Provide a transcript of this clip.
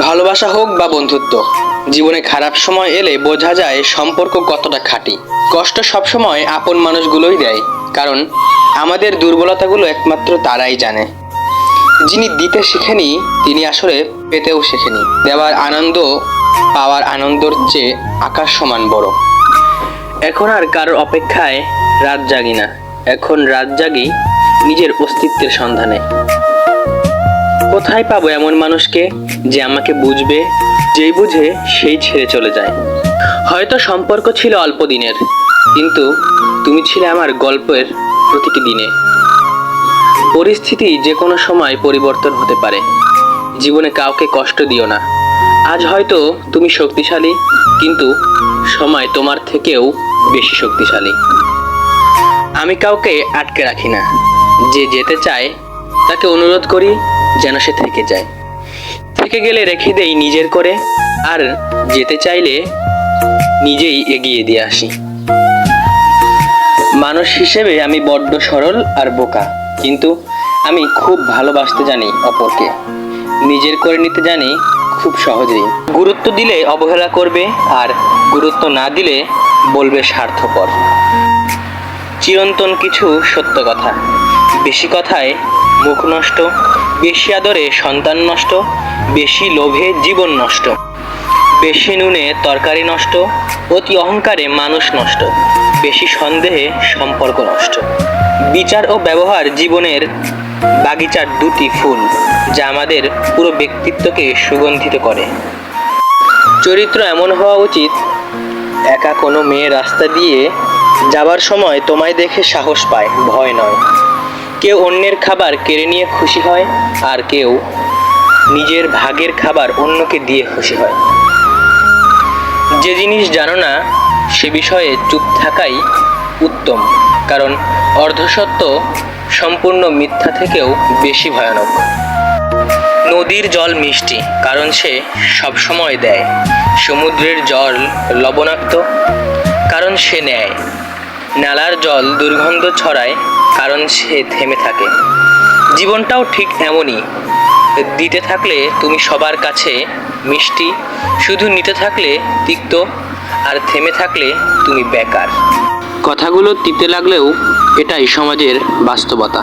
ভালোবাসা হোক বা বন্ধুত্ব, জীবনে খারাপ সময় এলে বোঝা যায় সম্পর্ক কতটা খাঁটি। কষ্ট সবসময় আপন মানুষগুলোই দেয়, কারণ আমাদের দুর্বলতাগুলো একমাত্র তারাই জানে। যিনি দিতে শেখেনি তিনি আসলে পেতেও শেখেনি। দেওয়ার আনন্দ পাওয়ার আনন্দর চেয়ে আকাশ সমান বড়। এখন আর কারোর অপেক্ষায় রাত জাগি না, এখন রাত জাগি নিজের অস্তিত্বের সন্ধানে। কোথায় পাবো এমন মানুষকে যে আমাকে বুঝবে, যেই বুঝে সেই ছেড়ে চলে যায়। হয়তো সম্পর্ক ছিল অল্প দিনের, কিন্তু তুমি ছিলে আমার গল্পের প্রতিটি দিনে। পরিস্থিতি যে কোনো সময় পরিবর্তন হতে পারে, জীবনে কাউকে কষ্ট দিও না। আজ হয়তো তুমি শক্তিশালী, কিন্তু সময় তোমার থেকেও বেশি শক্তিশালী। আমি কাউকে আটকে রাখি না, যে যেতে চায় তাকে অনুরোধ করি যেন সে থেকে যায়। থেকে গেলে রেখে দেই নিজের করে, আর যেতে চাইলে নিজেই এগিয়ে দিয়ে আসি। মানুষ হিসেবে আমি বড্ড সরল আর বোকা, কিন্তু আমি খুব ভালোবাসতে জানি অপরকে, নিজের করে নিতে জানি খুব সহজেই। গুরুত্ব দিলে অবহেলা করবে, আর গুরুত্ব না দিলে বলবে স্বার্থপর। চিরন্তন কিছু সত্য কথা, বেশি কথায় মুখ নষ্ট, বেশি আদরে সন্তান নষ্ট, বেশি লোভে জীবন নষ্ট, বেশি নুনে তরকারি নষ্ট, অতি অহংকারে মানুষ নষ্ট, বেশি সন্দেহে সম্পর্ক নষ্ট। বিচার ও ব্যবহার জীবনের বাগিচার দুটি ফুল, যা আমাদের পুরো ব্যক্তিত্বকে সুগন্ধিত করে। চরিত্র এমন হওয়া উচিত, একা কোনো মেয়ে রাস্তা দিয়ে যাবার সময় তোমায় দেখে সাহস পায়, ভয় নয়। কেউ অন্যের খাবার কেড়ে নিয়ে খুশি হয়, আর কেউ নিজের ভাগের খাবার অন্যকে দিয়ে খুশি হয়। যে জিনিস জানো না সে বিষয়ে চুপ থাকাই উত্তম, কারণ অর্ধসত্য সম্পূর্ণ মিথ্যা থেকেও বেশি ভয়ানক। নদীর জল মিষ্টি, কারণ সে সবসময় দেয়। সমুদ্রের জল লবণাক্ত, কারণ সে নেয়। নালার জল দুর্গন্ধ ছড়ায়, কারণ সে থেমে থাকে। জীবনটাও ঠিক এমনই, দিতে থাকলে তুমি সবার কাছে মিষ্টি, শুধু নিতে থাকলে তিক্ত, আর থেমে থাকলে তুমি বেকার। কথাগুলো তিতে লাগলেও এটাই সমাজের বাস্তবতা।